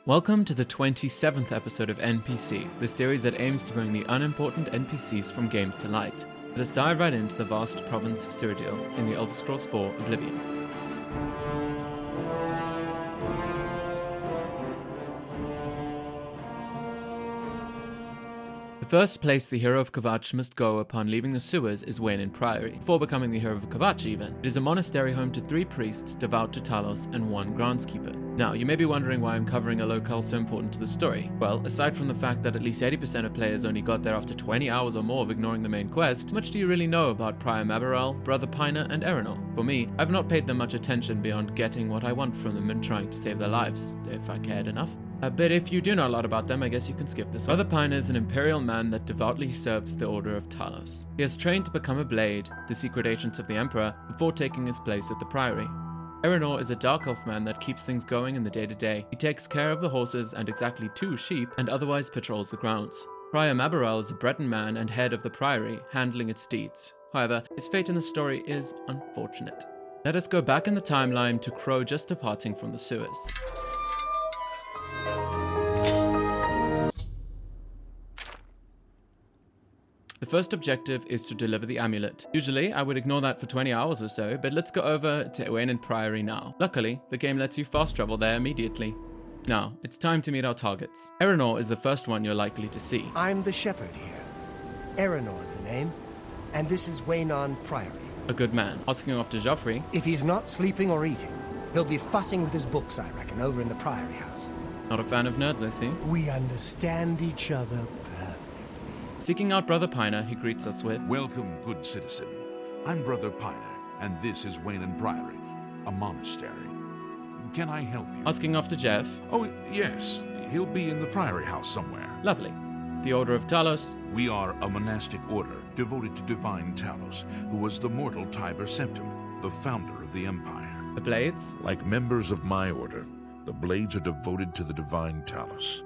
Welcome to the 27th episode of NPSee, the series that aims to bring the unimportant NPCs from games to light. Let us dive right into the vast province of Cyrodiil in the Elder Scrolls IV Oblivion. The first place the hero of Kvatch must go upon leaving the sewers is Weynon Priory, before becoming the hero of Kvatch even. It is a monastery home to 3 priests devout to Talos and 1 groundskeeper. Now, you may be wondering why I'm covering a locale so important to the story. Well, aside from the fact that at least 80% of players only got there after 20 hours or more of ignoring the main quest, much do you really know about Prior Maboral, Brother Piner, and Erenor? For me, I've not paid them much attention beyond getting what I want from them and trying to save their lives, if I cared enough. But if you do know a lot about them, I guess you can skip this one. Brother Piner is an imperial man that devoutly serves the Order of Talos. He has trained to become a blade, the secret agents of the Emperor, before taking his place at the Priory. Erenor is a dark elf man that keeps things going in the day-to-day. He takes care of the horses and exactly 2 sheep, and otherwise patrols the grounds. Prior Maboral is a Breton man and head of the Priory, handling its deeds. However, his fate in the story is unfortunate. Let us go back in the timeline to Crow just departing from the sewers. The first objective is to deliver the amulet. Usually, I would ignore that for 20 hours or so, but let's go over to Weynon Priory now. Luckily, the game lets you fast travel there immediately. Now, it's time to meet our targets. Erenor is the first one you're likely to see. I'm the shepherd here. Erenor is the name, and this is Weynon Priory. A good man. Asking after Joffrey. If he's not sleeping or eating, he'll be fussing with his books, I reckon, over in the Priory house. Not a fan of nerds, I see. We understand each other perfectly. Seeking out Brother Piner, he greets us with, Welcome, good citizen. I'm Brother Piner, and this is Weynon Priory, a monastery. Can I help you? Asking after Jeff. Oh, yes. He'll be in the Priory house somewhere. Lovely. The Order of Talos. We are a monastic order devoted to divine Talos, who was the mortal Tiber Septim, the founder of the Empire. The Blades. Like members of my order, the Blades are devoted to the divine Talos.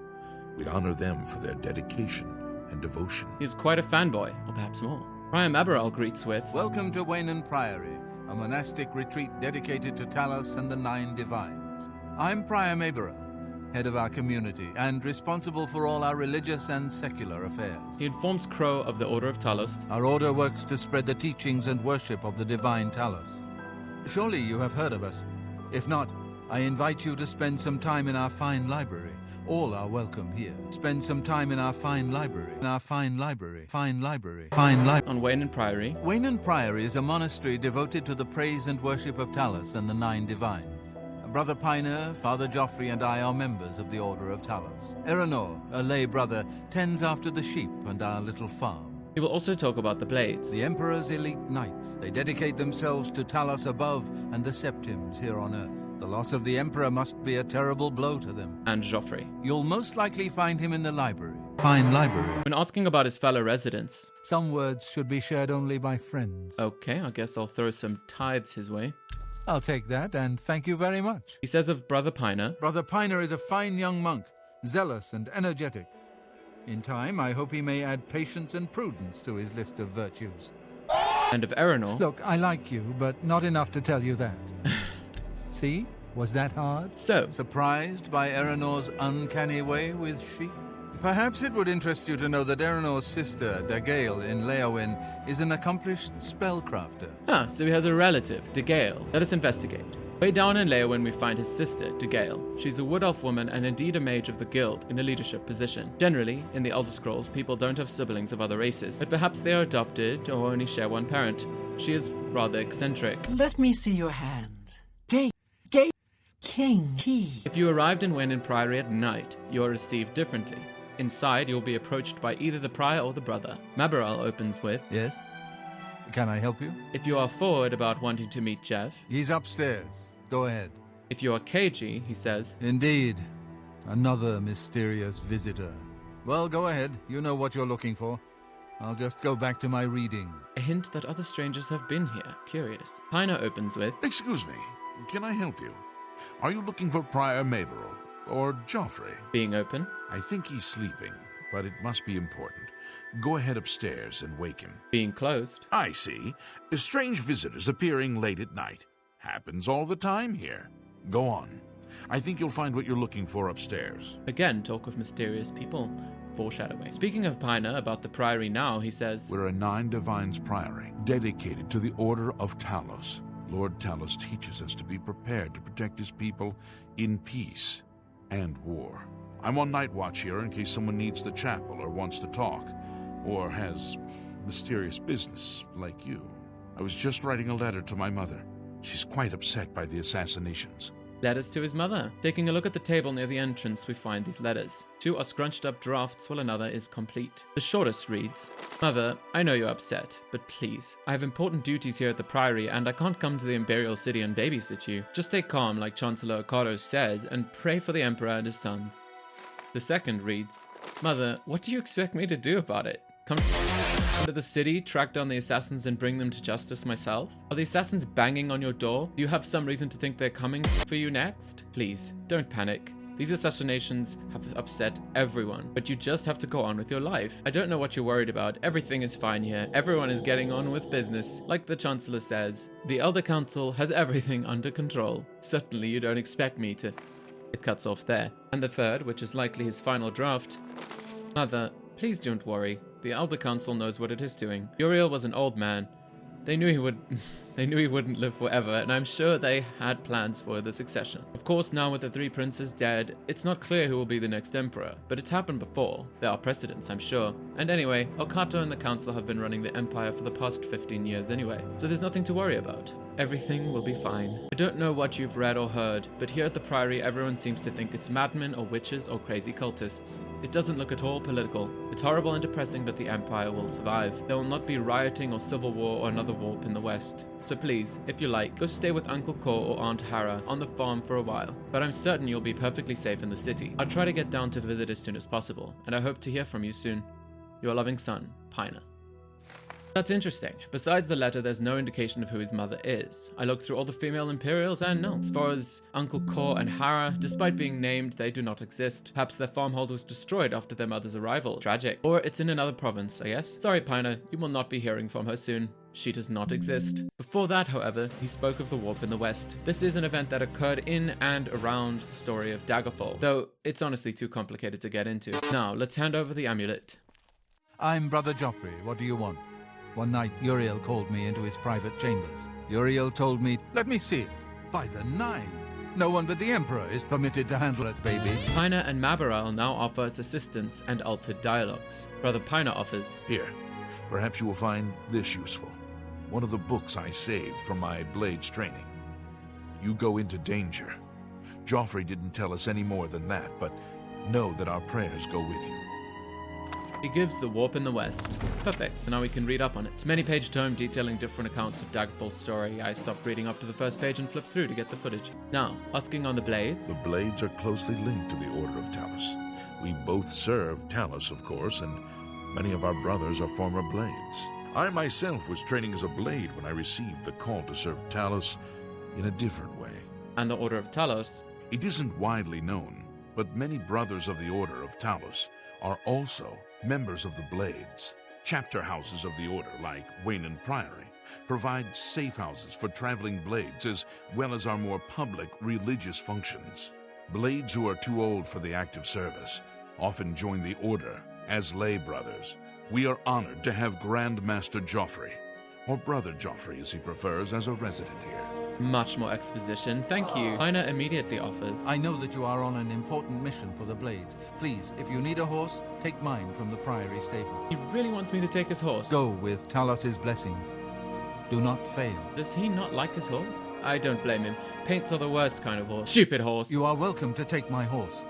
We honor them for their dedication and devotion. He is quite a fanboy, or perhaps more. Prior Maboral greets with, Welcome to Weynon Priory, a monastic retreat dedicated to Talos and the 9 divines. I'm Prior Maboral, head of our community, and responsible for all our religious and secular affairs. He informs Crow of the Order of Talos. Our order works to spread the teachings and worship of the divine Talos. Surely you have heard of us. If not, I invite you to spend some time in our fine library. All are welcome here. Spend some time in our fine library. On Weynon Priory. Weynon Priory is a monastery devoted to the praise and worship of Talos and the 9 divines. Brother Piner, Father Joffrey, and I are members of the Order of Talos. Erenor, a lay brother, tends after the sheep and our little farm. He will also talk about the Blades. The Emperor's elite knights. They dedicate themselves to Talos above and the Septims here on Earth. The loss of the Emperor must be a terrible blow to them. And Joffrey. You'll most likely find him in the library. Fine library. When asking about his fellow residents. Some words should be shared only by friends. Okay, I guess I'll throw some tithes his way. I'll take that, and thank you very much. He says of Brother Piner. Brother Piner is a fine young monk, zealous and energetic. In time, I hope he may add patience and prudence to his list of virtues. And of Erenor. Look, I like you, but not enough to tell you that. See? Was that hard? So, Surprised by Erenor's uncanny way with sheep? Perhaps it would interest you to know that Erenor's sister, Dagale in Leowyn, is an accomplished spellcrafter. So he has a relative, Dagale. Let us investigate. Way down in Leowyn we find his sister, Dagale. She's a wood elf woman and indeed a mage of the guild in a leadership position. Generally, in the Elder Scrolls, people don't have siblings of other races, but perhaps they are adopted or only share one parent. She is rather eccentric. Let me see your hand. King. If you arrived in Weynon Priory at night, you are received differently. Inside, you'll be approached by either the prior or the brother. Maboral opens with, Yes? Can I help you? If you are forward about wanting to meet Jeff. He's upstairs. Go ahead. If you are cagey, he says, Indeed. Another mysterious visitor. Well, go ahead. You know what you're looking for. I'll just go back to my reading. A hint that other strangers have been here. Curious. Piner opens with, Excuse me. Can I help you? Are you looking for Prior Maboral or Joffrey? being open. I think he's sleeping, but it must be important. Go ahead upstairs and wake him. Being closed. I see. Strange visitors appearing late at night. Happens all the time here. Go on. I think you'll find what you're looking for upstairs. Again, talk of mysterious people. Foreshadowing. Speaking of Piner about the Priory now, he says, We're a 9 Divines Priory, dedicated to the Order of Talos. Lord Talos teaches us to be prepared to protect his people in peace and war. I'm on night watch here in case someone needs the chapel or wants to talk, or has mysterious business like you. I was just writing a letter to my mother. She's quite upset by the assassinations. letters to his mother. Taking a look at the table near the entrance, we find these letters. 2 are scrunched up drafts while another is complete. The shortest reads, Mother, I know you're upset, but please, I have important duties here at the Priory and I can't come to the Imperial City and babysit you. Just stay calm like Chancellor Ocado says and pray for the Emperor and his sons. The second reads, Mother, what do you expect me to do about it? Come to the city, track down the assassins and bring them to justice myself? Are the assassins banging on your door? Do you have some reason to think they're coming for you next? Please, don't panic. These assassinations have upset everyone, but you just have to go on with your life. I don't know what you're worried about. Everything is fine here. Everyone is getting on with business. Like the Chancellor says, the Elder Council has everything under control. Certainly you don't expect me to... It cuts off there. And the third, which is likely his final draft. Mother, please don't worry. The Elder Council knows what it is doing. Uriel was an old man. They knew he wouldn't live forever, and I'm sure they had plans for the succession. Of course, now with the 3 princes dead, it's not clear who will be the next emperor, but it's happened before. There are precedents, I'm sure. And anyway, Okato and the council have been running the empire for the past 15 years anyway, so there's nothing to worry about. Everything will be fine. I don't know what you've read or heard, but here at the Priory everyone seems to think it's madmen or witches or crazy cultists. It doesn't look at all political. It's horrible and depressing, but the empire will survive. There will not be rioting or civil war or another warp in the west. So please, if you like, go stay with Uncle Cor or Aunt Hara on the farm for a while. But I'm certain you'll be perfectly safe in the city. I'll try to get down to visit as soon as possible, and I hope to hear from you soon. Your loving son, Piner. That's interesting. Besides the letter, there's no indication of who his mother is. I looked through all the female Imperials and no. As far as Uncle Cor and Hara, despite being named, they do not exist. Perhaps their farmhold was destroyed after their mother's arrival. Tragic. Or it's in another province, I guess. Sorry, Piner, you will not be hearing from her soon. She does not exist. Before that, however, he spoke of the warp in the west. This is an event that occurred in and around the story of Daggerfall, though it's honestly too complicated to get into. Now, let's hand over the amulet. I'm Brother Joffrey. What do you want? One night, Uriel called me into his private chambers. Uriel told me, let me see it. By the 9. No one but the Emperor is permitted to handle it, baby. Piner and Mabaral now offer us assistance and altered dialogues. Brother Piner offers, Here, perhaps you will find this useful. One of the books I saved from my Blades training. You go into danger. Joffrey didn't tell us any more than that, but know that our prayers go with you. He gives the warp in the west. Perfect, so now we can read up on it. It's a many-page tome detailing different accounts of Daggerfall's story. I stopped reading after the first page and flipped through to get the footage. Now, asking on the Blades. The Blades are closely linked to the Order of Talos. We both serve Talos, of course, and many of our brothers are former Blades. I myself was training as a Blade when I received the call to serve Talos in a different way. And the Order of Talos. It isn't widely known, but many brothers of the Order of Talos are also members of the Blades. Chapter houses of the Order, like Weynon Priory, provide safe houses for traveling Blades as well as our more public religious functions. Blades who are too old for the active service often join the Order as lay brothers. We are honored to have Grand Master Joffrey, or Brother Joffrey as he prefers, as a resident here. Much more exposition, thank you. Piner immediately offers. I know that you are on an important mission for the Blades. Please, if you need a horse, take mine from the Priory stable. He really wants me to take his horse. Go with Talos's blessings. Do not fail. Does he not like his horse? I don't blame him. Paints are the worst kind of horse. Stupid horse. You are welcome to take my horse.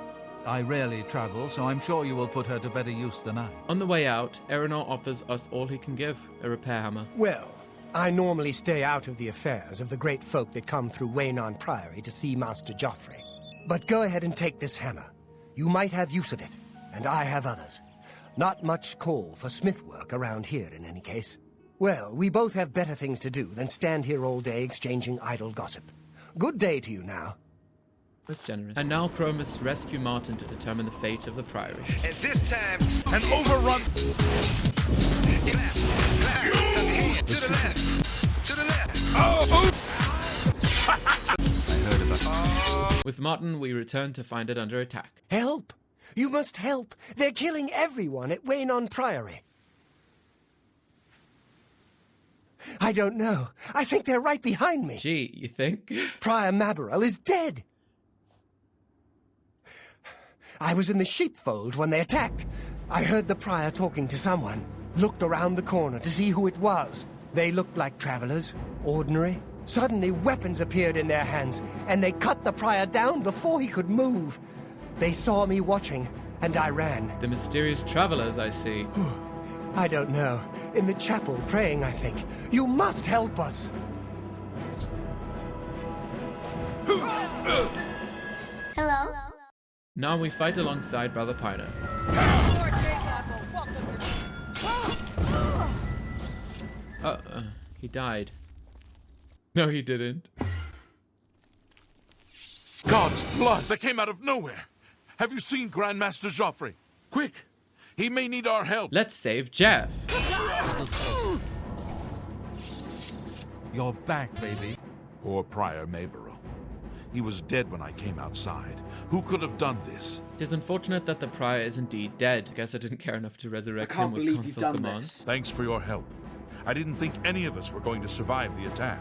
I rarely travel, so I'm sure you will put her to better use than I. On the way out, Erenor offers us all he can give, a repair hammer. Well, I normally stay out of the affairs of the great folk that come through Weynon Priory to see Master Joffrey. But go ahead and take this hammer. You might have use of it, and I have others. Not much call for smith work around here in any case. Well, we both have better things to do than stand here all day exchanging idle gossip. Good day to you now. Was generous. And now Crow must rescue Martin to determine the fate of the Priory. And this time, An overrun! to the left, to the left. Oh! I heard about With Martin, we return to find it under attack. Help! You must help! They're killing everyone at Weynon Priory. I don't know. I think they're right behind me. Gee, you think? Prior Maberel is dead. I was in the sheepfold when they attacked. I heard the prior talking to someone. Looked around the corner to see who it was. They looked like travelers, ordinary. Suddenly, weapons appeared in their hands, and they cut the prior down before he could move. They saw me watching, and I ran. The mysterious travelers, I see. I don't know. In the chapel, praying, I think. You must help us. Hello? Now we fight alongside Brother Piner. He died. No, he didn't. God's blood that came out of nowhere! Have you seen Grandmaster Joffrey? Quick! He may need our help! Let's save Jeff. You're back, baby. Poor Prior Maberel. He was dead when I came outside. Who could have done this? It is unfortunate that the prior is indeed dead. Guess I didn't care enough to resurrect I can't him with believe you've console done command. this. Thanks for your help. I didn't think any of us were going to survive the attack.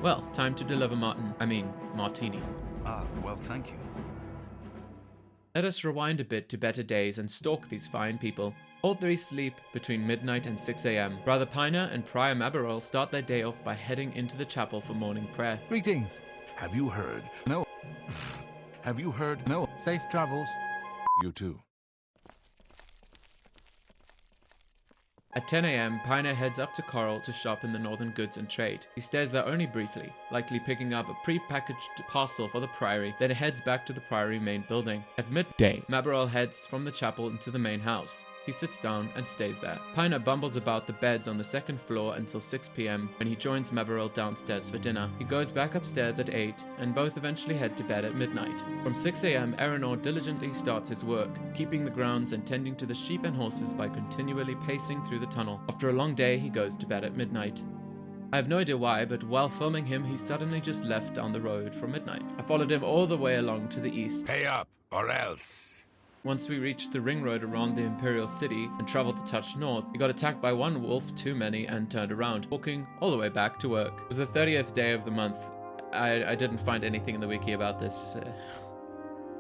Well, time to deliver Martini. Well, thank you. Let us rewind a bit to better days and stalk these fine people. All three sleep between midnight and 6 a.m. Brother Piner and Prior Maberel start their day off by heading into the chapel for morning prayer. Greetings. Have you heard? No. Have you heard? No. Safe travels. You too. At 10 a.m., Piner heads up to Coral to shop in the Northern Goods and Trade. He stays there only briefly, likely picking up a pre-packaged parcel for the Priory, then heads back to the Priory main building. At midday, Maberel heads from the chapel into the main house. He sits down and stays there. Piner bumbles about the beds on the second floor until 6 p.m. when he joins Maberel downstairs for dinner. He goes back upstairs at 8 and both eventually head to bed at midnight. From 6 a.m. Erenor diligently starts his work, keeping the grounds and tending to the sheep and horses by continually pacing through the tunnel. After a long day, he goes to bed at midnight. I have no idea why, but while filming him, he suddenly just left down the road from midnight. I followed him all the way along to the east. Pay up, or else. Once we reached the ring road around the Imperial City and traveled a touch north, we got attacked by one wolf too many and turned around, walking all the way back to work. It was the 30th day of the month. I didn't find anything in the wiki about this.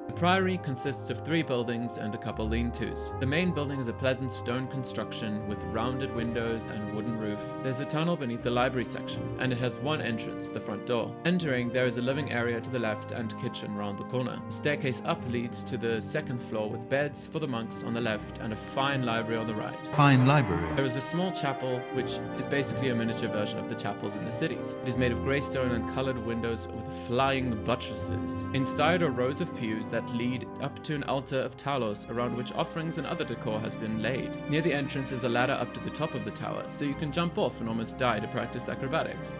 The Priory consists of 3 buildings and a couple lean-tos. The main building is a pleasant stone construction with rounded windows and wooden roof. There's a tunnel beneath the library section, and it has one entrance, the front door. Entering, there is a living area to the left and kitchen round the corner. The staircase up leads to the second floor with beds for the monks on the left and a fine library on the right. Fine library. There is a small chapel, which is basically a miniature version of the chapels in the cities. It is made of grey stone and coloured windows with flying buttresses. Inside are rows of pews that lead up to an altar of Talos, around which offerings and other decor has been laid. Near the entrance is a ladder up to the top of the tower, so you can jump off and almost die to practice acrobatics.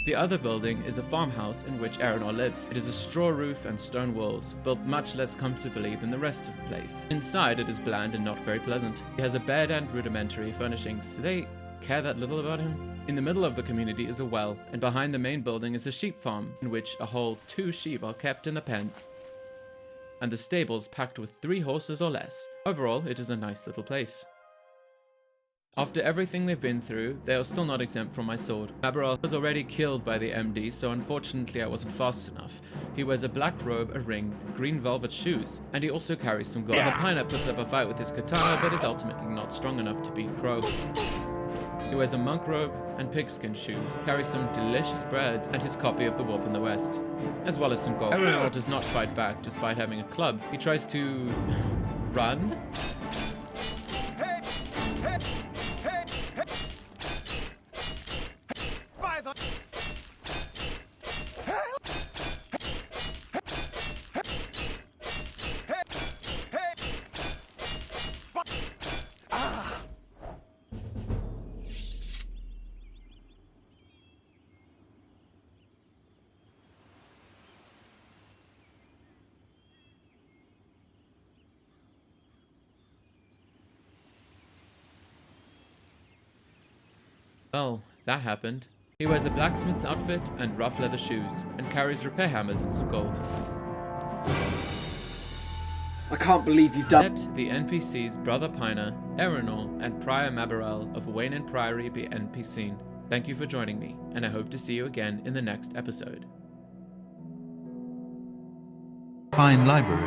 The other building is a farmhouse in which Erenor lives. It is a straw roof and stone walls, built much less comfortably than the rest of the place. Inside it is bland and not very pleasant. He has a bed and rudimentary furnishings. Do they care that little about him? In the middle of the community is a well, and behind the main building is a sheep farm, in which a whole 2 sheep are kept in the pens, and the stables packed with 3 horses or less. Overall, it is a nice little place. After everything they've been through, they are still not exempt from my sword. Maberel was already killed by the MD, so unfortunately I wasn't fast enough. He wears a black robe, a ring, green velvet shoes, and he also carries some gold. The Piner puts up a fight with his katana, but is ultimately not strong enough to beat Crow. He wears a monk robe and pigskin shoes, carries some delicious bread, and his copy of The Warp in the West, as well as some gold. Erenor does not fight back despite having a club. He tries to run. Well, that happened. He wears a blacksmith's outfit and rough leather shoes, and carries repair hammers and some gold. I can't believe you've done... Let the NPCs Brother Piner, Erenor, and Prior Mabarel of Weynon Priory be NPSeen. Thank you for joining me, and I hope to see you again in the next episode. Fine library.